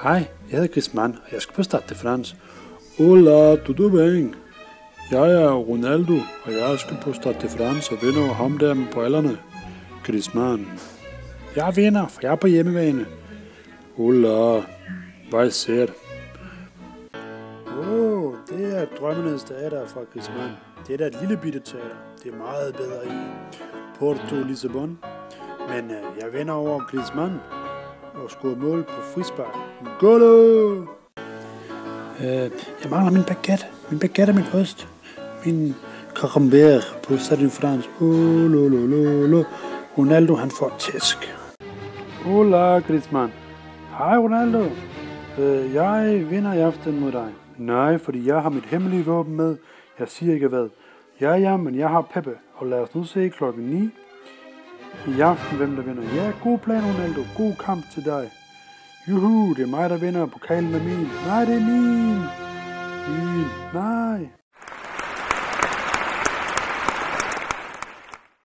Hej, jeg hedder Griezmann, og jeg skal på Stade de France. Hola, tudo bem? Jeg er Ronaldo, og jeg skal på Stade de France og vinde over ham der med brillerne. Griezmann. Jeg vinder, for jeg er på hjemmebane. Hola, hvad ser du? Det er drømmenes teater fra Griezmann. Det er da et lille bitte teater. Det er meget bedre i Porto Lissabon. Men jeg vinder over Griezmann og scorer mål på frispark. Golo! Jeg mangler min baguette. Min baguette og min ost. Min camembert på Stade de France. Ronaldo, han får tæsk. Hola, Griezmann. Hej, Ronaldo. Jeg vinder i aften mod dig. Nej, fordi jeg har mit hemmelige våben med. Jeg siger ikke hvad. Ja, men jeg har Peppe. Og lad os nu se klokken 9. I aften, hvem der vinder. Ja, god plan, Ronaldo. God kamp til dig. Juhu, det er mig, der vinder. Pokalen er min. Nej, det er min. Nej.